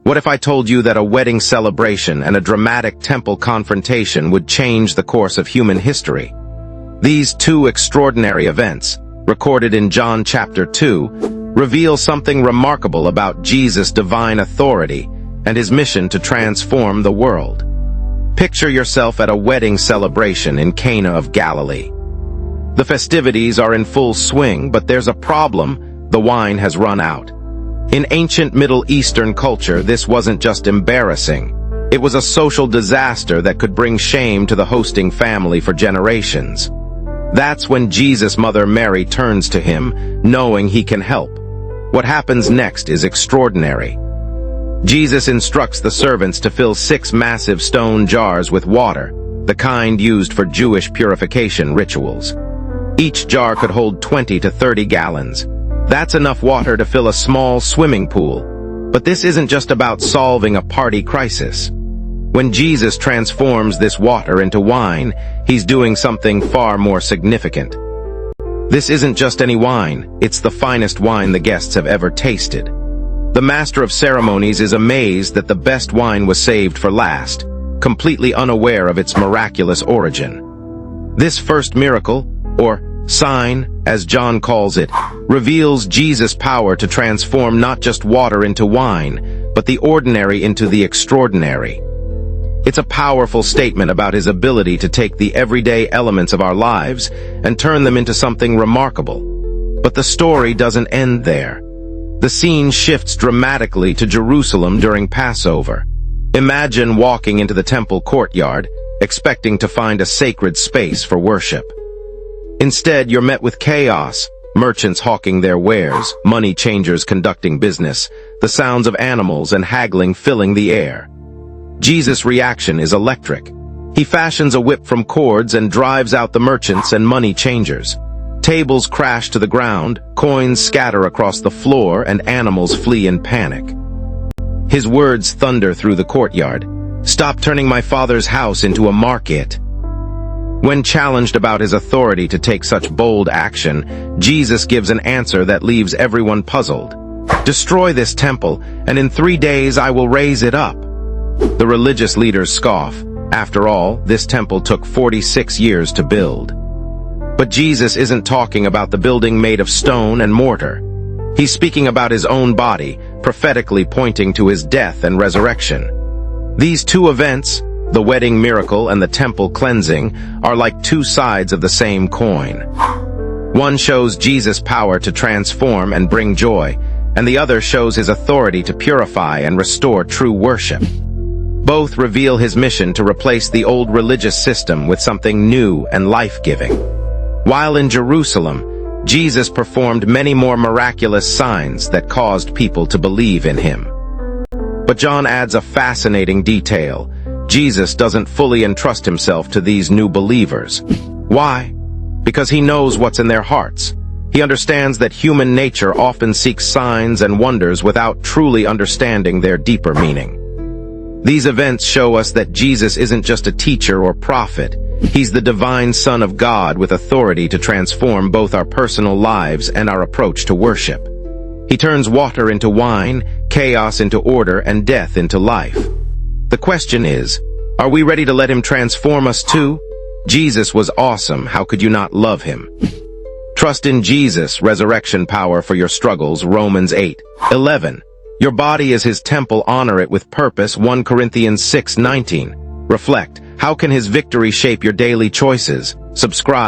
What if I told you that a wedding celebration and a dramatic temple confrontation would change the course of human history? These two extraordinary events, recorded in John chapter 2, reveal something remarkable about Jesus' divine authority and his mission to transform the world. Picture yourself at a wedding celebration in Cana of Galilee. The festivities are in full swing, but there's a problem: the wine has run out. In ancient Middle Eastern culture, this wasn't just embarrassing. It was a social disaster that could bring shame to the hosting family for generations. That's when Jesus' mother Mary turns to him, knowing he can help. What happens next is extraordinary. Jesus instructs the servants to fill 6 massive stone jars with water, the kind used for Jewish purification rituals. Each jar could hold 20 to 30 gallons. That's enough water to fill a small swimming pool. But this isn't just about solving a party crisis. When Jesus transforms this water into wine, he's doing something far more significant. This isn't just any wine, it's the finest wine the guests have ever tasted. The master of ceremonies is amazed that the best wine was saved for last, completely unaware of its miraculous origin. This first miracle, or sign, as John calls it, reveals Jesus' power to transform not just water into wine, but the ordinary into the extraordinary. It's a powerful statement about his ability to take the everyday elements of our lives and turn them into something remarkable. But the story doesn't end there. The scene shifts dramatically to Jerusalem during Passover. Imagine walking into the temple courtyard, expecting to find a sacred space for worship. Instead, you're met with chaos: merchants hawking their wares, money changers conducting business, the sounds of animals and haggling filling the air. Jesus' reaction is electric. He fashions a whip from cords and drives out the merchants and money changers. Tables crash to the ground, coins scatter across the floor, and animals flee in panic. His words thunder through the courtyard: "Stop turning my Father's house into a market." When challenged about his authority to take such bold action, Jesus gives an answer that leaves everyone puzzled. "Destroy this temple, and in 3 days I will raise it up." The religious leaders scoff. After all, this temple took 46 years to build. But Jesus isn't talking about the building made of stone and mortar. He's speaking about his own body, prophetically pointing to his death and resurrection. These two events, the wedding miracle and the temple cleansing, are like two sides of the same coin. One shows Jesus' power to transform and bring joy, and the other shows his authority to purify and restore true worship. Both reveal his mission to replace the old religious system with something new and life-giving. While in Jerusalem, Jesus performed many more miraculous signs that caused people to believe in him. But John adds a fascinating detail: Jesus doesn't fully entrust himself to these new believers. Why? Because he knows what's in their hearts. He understands that human nature often seeks signs and wonders without truly understanding their deeper meaning. These events show us that Jesus isn't just a teacher or prophet. He's the divine Son of God with authority to transform both our personal lives and our approach to worship. He turns water into wine, chaos into order, and death into life. The question is, are we ready to let him transform us too? Jesus was awesome. How could you not love him? Trust in Jesus' resurrection power for your struggles. Romans 8:11. Your body is his temple. Honor it with purpose. 1 Corinthians 6:19. Reflect. How can his victory shape your daily choices? Subscribe.